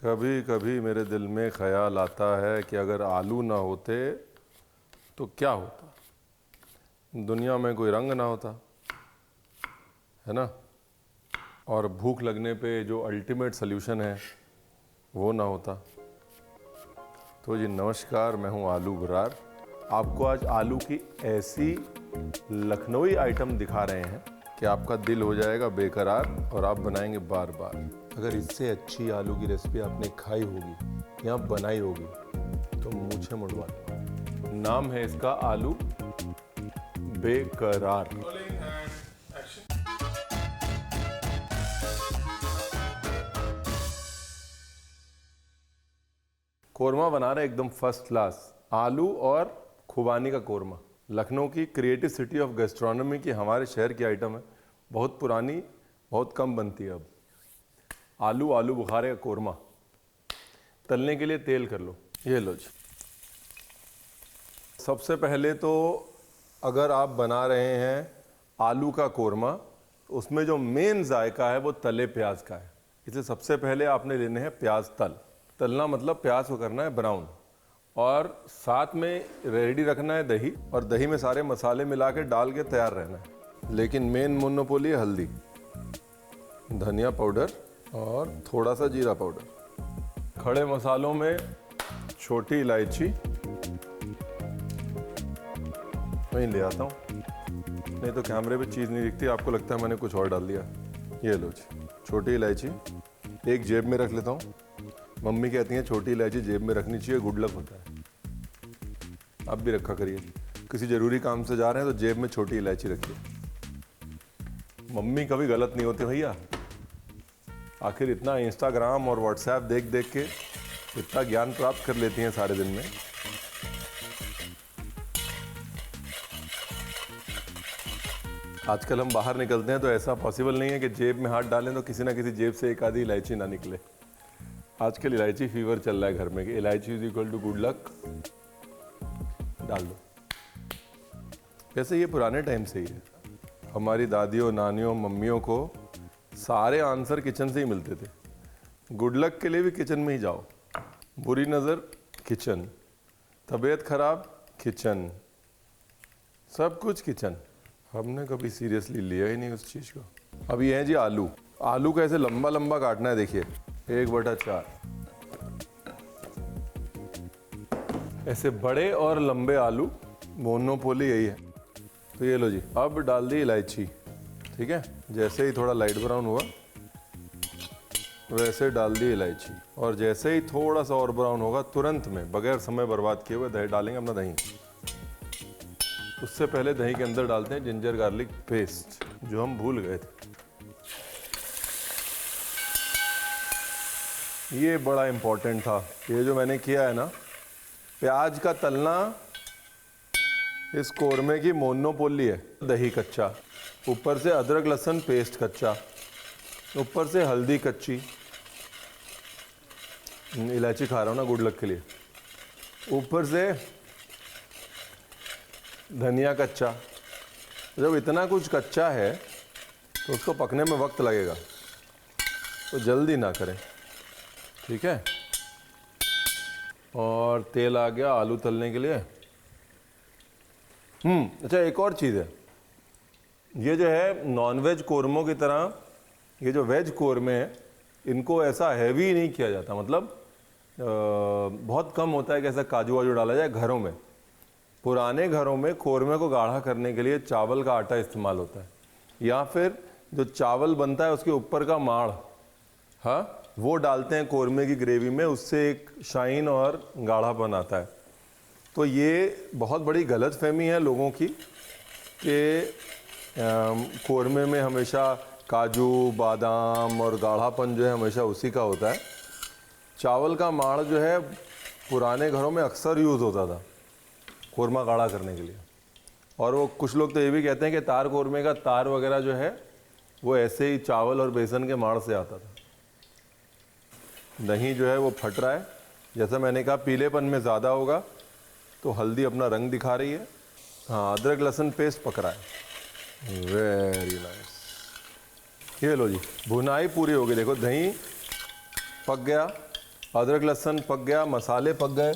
कभी कभी मेरे दिल में ख्याल आता है कि अगर आलू ना होते तो क्या होता, दुनिया में कोई रंग ना होता, है ना, और भूख लगने पे जो अल्टीमेट सल्यूशन है वो ना होता। तो जी नमस्कार, मैं हूँ आलू बरार। आपको आज आलू की ऐसी लखनवी आइटम दिखा रहे हैं कि आपका दिल हो जाएगा बेकरार और आप बनाएंगे बार बार। अगर इससे अच्छी आलू की रेसिपी आपने खाई होगी या बनाई होगी तो मुझे मुड़वा दो। नाम है इसका आलू बेकरार। कोरमा बना रहे एकदम फर्स्ट क्लास, आलू और खुबानी का कोरमा। लखनऊ की क्रिएटिव सिटी ऑफ गैस्ट्रोनॉमी की हमारे शहर की आइटम है, बहुत पुरानी, बहुत कम बनती है अब। आलू बुखारे का कोरमा। तलने के लिए तेल कर लो, ये लो जी। सबसे पहले तो अगर आप बना रहे हैं आलू का कोरमा तो उसमें जो मेन जायका है वो तले प्याज का है, इसलिए सबसे पहले आपने लेने हैं प्याज। तलना मतलब प्याज को करना है ब्राउन, और साथ में रेडी रखना है दही, और दही में सारे मसाले मिला के डाल के तैयार रहना है। लेकिन मेन मोनोपोली है हल्दी, धनिया पाउडर और थोड़ा सा जीरा पाउडर। खड़े मसालों में छोटी इलायची, वहीं ले आता हूँ, नहीं तो कैमरे पे चीज़ नहीं दिखती, आपको लगता है मैंने कुछ और डाल दिया। ये लो जी, छोटी इलायची एक जेब में रख लेता हूँ। मम्मी कहती हैं छोटी इलायची जेब में रखनी चाहिए, गुड लक होता है। आप भी रखा करिए, किसी ज़रूरी काम से जा रहे हैं तो जेब में छोटी इलायची रखिए। मम्मी कभी गलत नहीं होते भैया, आखिर इतना इंस्टाग्राम और व्हाट्सएप देख देख के इतना ज्ञान प्राप्त कर लेती हैं सारे दिन में। आजकल हम बाहर निकलते हैं तो ऐसा पॉसिबल नहीं है कि जेब में हाथ डालें तो किसी ना किसी जेब से एक आधी इलायची ना निकले। आजकल इलायची फीवर चल रहा है घर में कि इलायची is equal to good luck, डाल दो। वैसे ये पुराने टाइम से ही है, हमारी दादियों, नानियों, मम्मियों को सारे आंसर किचन से ही मिलते थे। गुड लक के लिए भी किचन में ही जाओ, बुरी नज़र किचन, तबीयत खराब किचन, सब कुछ किचन। हमने कभी सीरियसली लिया ही नहीं उस चीज़ को। अब ये है जी आलू। आलू को ऐसे लंबा लंबा काटना है, देखिए 1/4। ऐसे बड़े और लंबे आलू, मोनोपोली यही है। तो ये लो जी, अब डाल दी इलायची, ठीक है। जैसे ही थोड़ा लाइट ब्राउन हुआ वैसे डाल दी इलायची, और जैसे ही थोड़ा सा और ब्राउन होगा तुरंत में, बगैर समय बर्बाद किए हुए दही डालेंगे, अपना दही। उससे पहले दही के अंदर डालते हैं जिंजर गार्लिक पेस्ट, जो हम भूल गए थे। ये बड़ा इंपॉर्टेंट था, ये जो मैंने किया है ना, प्याज का तलना इस कोरमे की मोनोपोली है। दही कच्चा, ऊपर से अदरक लहसुन पेस्ट कच्चा, ऊपर से हल्दी कच्ची, इलायची खा रहा हूँ ना गुड लक के लिए, ऊपर से धनिया कच्चा। जब इतना कुछ कच्चा है तो उसको पकने में वक्त लगेगा, तो जल्दी ना करें, ठीक है। और तेल आ गया आलू तलने के लिए। अच्छा, एक और चीज़ है, ये जो है नॉनवेज कोरमों की तरह, ये जो वेज कोरमे हैं इनको ऐसा हैवी नहीं किया जाता, मतलब बहुत कम होता है कि ऐसा काजू वाजू डाला जाए घरों में। पुराने घरों में कोरमे को गाढ़ा करने के लिए चावल का आटा इस्तेमाल होता है, या फिर जो चावल बनता है उसके ऊपर का माड़, हाँ, वो डालते हैं कोरमे की ग्रेवी में, उससे एक शाइन और गाढ़ापन आता है। तो ये बहुत बड़ी गलतफहमी है लोगों की कि कोरमे में हमेशा काजू, बादाम और गाढ़ापन जो है हमेशा उसी का होता है। चावल का माड़ जो है पुराने घरों में अक्सर यूज़ होता था कोरमा गाढ़ा करने के लिए। और वो कुछ लोग तो ये भी कहते हैं कि तार कोरमे का तार वगैरह जो है वो ऐसे ही चावल और बेसन के माड़ से आता था। दही जो है वो फट रहा है, जैसा मैंने कहा पीलेपन में ज़्यादा होगा, तो हल्दी अपना रंग दिखा रही है। हाँ, अदरक लहसुन पेस्ट पक रहा है, वेरी नाइस। ये लो जी, भुनाई पूरी हो गई, देखो दही पक गया, अदरक लहसुन पक गया, मसाले पक गए,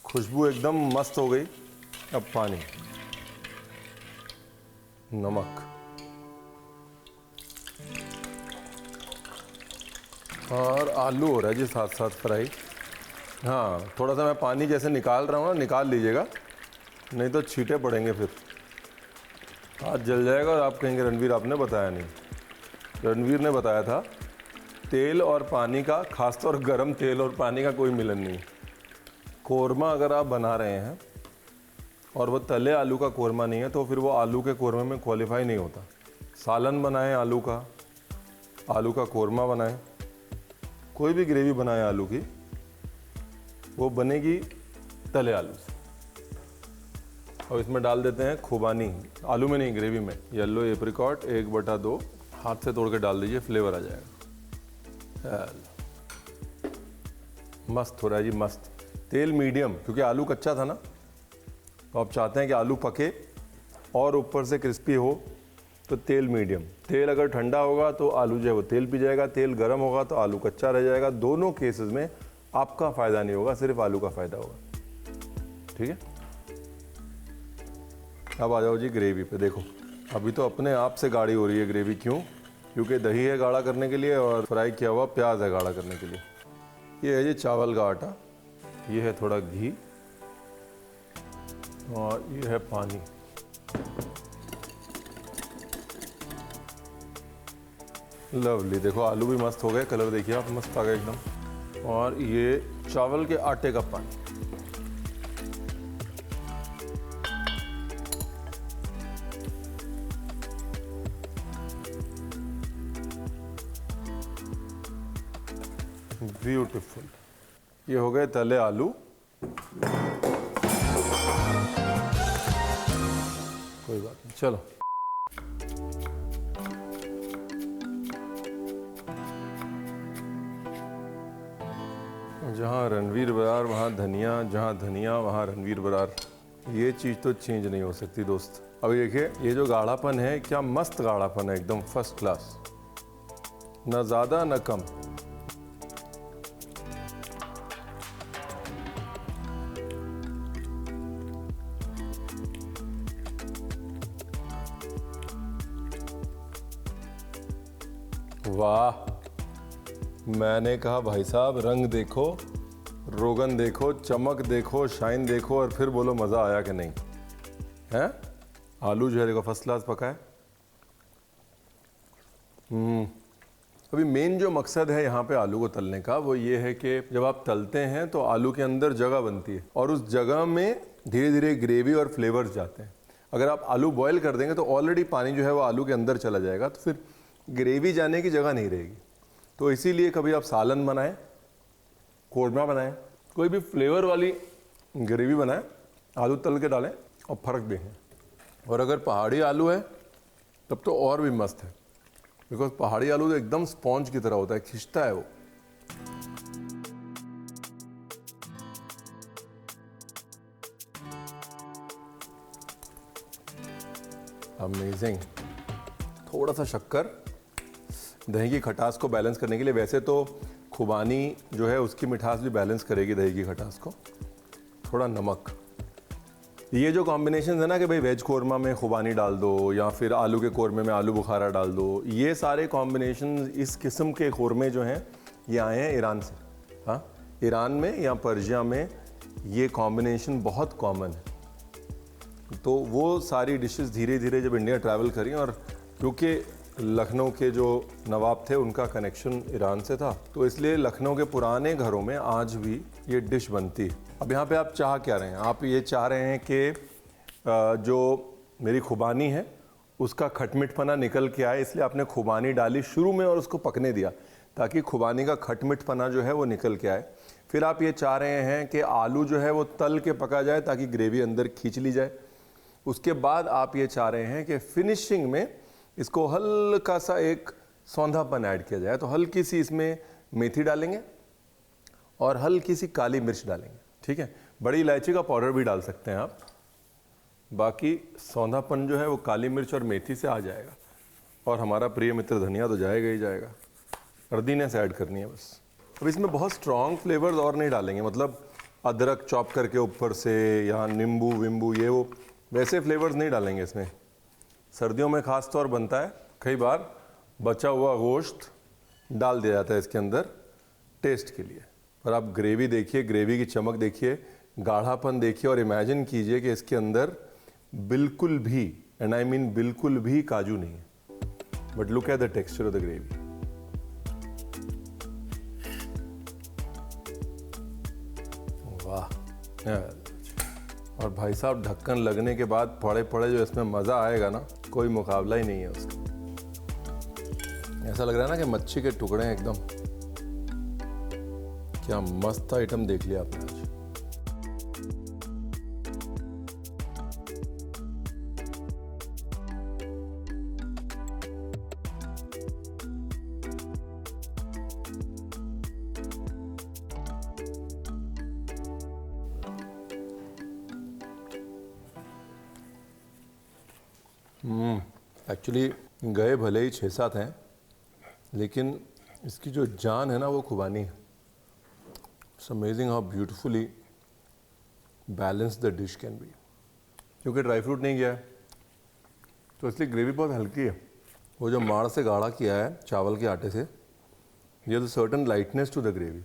खुशबू एकदम मस्त हो गई। अब पानी, नमक और आलू हो रहा है जी साथ साथ फ्राई। हाँ, थोड़ा सा मैं पानी जैसे निकाल रहा हूँ ना, निकाल लीजिएगा, नहीं तो छींटे पड़ेंगे, फिर हाथ जल जाएगा और आप कहेंगे रणवीर आपने बताया नहीं। रणवीर ने बताया था, तेल और पानी का, खासतौर गरम तेल और पानी का कोई मिलन नहीं। कोरमा अगर आप बना रहे हैं और वो तले आलू का कोरमा नहीं है तो फिर वो आलू के कोरमे में क्वालिफाई नहीं होता। सालन बनाएं आलू का कोरमा बनाएं, कोई भी ग्रेवी बनाएं आलू की, वो बनेगी तले आलू से। और इसमें डाल देते हैं खुबानी, आलू में नहीं ग्रेवी में, येलो एप्रिकॉट 1/2 हाथ से तोड़ के डाल दीजिए, फ्लेवर आ जाएगा। मस्त हो रहा है जी, मस्त। तेल मीडियम, क्योंकि आलू कच्चा था ना, तो आप चाहते हैं कि आलू पके और ऊपर से क्रिस्पी हो, तो तेल मीडियम। तेल अगर ठंडा होगा तो आलू जो है वो तेल पी जाएगा, तेल गर्म होगा तो आलू कच्चा रह जाएगा। दोनों केसेस में आपका फ़ायदा नहीं होगा, सिर्फ आलू का फ़ायदा होगा। ठीक है, अब आ जाओ जी ग्रेवी पे। देखो अभी तो अपने आप से गाढ़ी हो रही है ग्रेवी, क्यों? क्योंकि दही है गाढ़ा करने के लिए और फ्राई किया हुआ प्याज है गाढ़ा करने के लिए। ये है जी चावल का आटा, ये है थोड़ा घी और ये है पानी। लवली, देखो आलू भी मस्त हो गए, कलर देखिए आप, मस्त आ गया एकदम। और ये चावल के आटे का पानी। ब्यूटीफुल, ये हो गए तले आलू। कोई बात नहीं, चलो जहाँ रणवीर बरार वहाँ धनिया, जहाँ धनिया वहाँ रणवीर बरार। ये चीज़ तो चेंज नहीं हो सकती दोस्त। अभी देखिए ये जो गाढ़ापन है, क्या मस्त गाढ़ापन है, एकदम फर्स्ट क्लास, न ज़्यादा न कम। वाह, मैंने कहा भाई साहब रंग देखो, रोगन देखो, चमक देखो, शाइन देखो और फिर बोलो मज़ा आया कि नहीं है। आलू जो है देखो फर्स्ट क्लास पका है। अभी मेन जो मकसद है यहाँ पे आलू को तलने का, वो ये है कि जब आप तलते हैं तो आलू के अंदर जगह बनती है और उस जगह में धीरे धीरे ग्रेवी और फ्लेवर्स जाते हैं। अगर आप आलू बॉयल कर देंगे तो ऑलरेडी पानी जो है वो आलू के अंदर चला जाएगा, तो फिर ग्रेवी जाने की जगह नहीं रहेगी। तो इसीलिए कभी आप सालन बनाएं, कोरमा बनाएं, कोई भी फ्लेवर वाली ग्रेवी बनाएं, आलू तल के डालें और फ़र्क देखें। और अगर पहाड़ी आलू है तब तो और भी मस्त है, बिकॉज पहाड़ी आलू तो एकदम स्पॉन्ज की तरह होता है, खिंचता है वो। अमेजिंग। थोड़ा सा शक्कर दही की खटास को बैलेंस करने के लिए, वैसे तो खुबानी जो है उसकी मिठास भी बैलेंस करेगी दही की खटास को। थोड़ा नमक। ये जो कॉम्बिनेशन है ना कि भाई वेज कोरमा में खुबानी डाल दो या फिर आलू के कोरमे में आलू बुखारा डाल दो, ये सारे कॉम्बिनेशन इस किस्म के कोरमे जो हैं ये आए हैं ईरान से। हाँ, ईरान में या पर्शिया में ये कॉम्बिनेशन बहुत कॉमन है। तो वो सारी डिशेस धीरे धीरे जब इंडिया ट्रैवल करी, और क्योंकि लखनऊ के जो नवाब थे उनका कनेक्शन ईरान से था, तो इसलिए लखनऊ के पुराने घरों में आज भी ये डिश बनती है। अब यहाँ पे आप चाह क्या रहे हैं? आप ये चाह रहे हैं कि जो मेरी खुबानी है उसका खटमिठपना निकल के आए, इसलिए आपने खुबानी डाली शुरू में और उसको पकने दिया ताकि खुबानी का खटमिठपना जो है वो निकल के आए। फिर आप ये चाह रहे हैं कि आलू जो है वो तल के पका जाए ताकि ग्रेवी अंदर खींच ली जाए। उसके बाद आप ये चाह रहे हैं कि फिनिशिंग में इसको हल्का सा एक सौंधापन ऐड किया जाए, तो हल्की सी इसमें मेथी डालेंगे और हल्की सी काली मिर्च डालेंगे। ठीक है, बड़ी इलायची का पाउडर भी डाल सकते हैं आप। बाकी सौंधापन जो है वो काली मिर्च और मेथी से आ जाएगा, और हमारा प्रिय मित्र धनिया तो जाएगा ही जाएगा। अर्दीनेस ऐड करनी है बस। अब इसमें बहुत स्ट्रॉन्ग फ्लेवर्स और नहीं डालेंगे, मतलब अदरक चॉप करके ऊपर से या नींबू विम्बू ये वो वैसे फ्लेवर्स नहीं डालेंगे इसमें। सर्दियों में ख़ास तौर बनता है, कई बार बचा हुआ गोश्त डाल दिया जाता है इसके अंदर टेस्ट के लिए। पर आप ग्रेवी देखिए, ग्रेवी की चमक देखिए, गाढ़ापन देखिए और इमेजिन कीजिए कि इसके अंदर बिल्कुल भी, एंड आई मीन बिल्कुल भी काजू नहीं है, but look at the texture of the gravy. वाह। और भाई साहब ढक्कन लगने के बाद पड़े पड़े जो इसमें मज़ा आएगा ना, कोई मुकाबला ही नहीं है उसका। ऐसा लग रहा है ना कि मच्छी के टुकड़े हैं एकदम। क्या मस्त आइटम देख लिया आपने आज। एक्चुअली गए भले ही 6-7 हैं, लेकिन इसकी जो जान है ना वो खुबानी है। It's amazing how beautifully balance the dish can be. क्योंकि ड्राई फ्रूट नहीं गया है तो इसलिए ग्रेवी बहुत हल्की है। वो जो माड़ से गाढ़ा किया है चावल के आटे से, ये तो certain lightness to the gravy.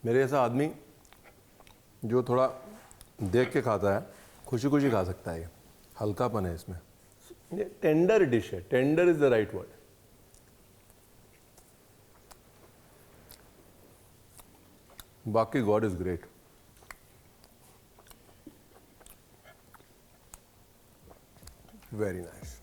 मेरे जैसा आदमी जो थोड़ा देख के खाता है, खुशी खुशी खा सकता है। ये हल्कापन है इसमें, ये टेंडर डिश है, tender is the right word. बाकी God is great. Very nice.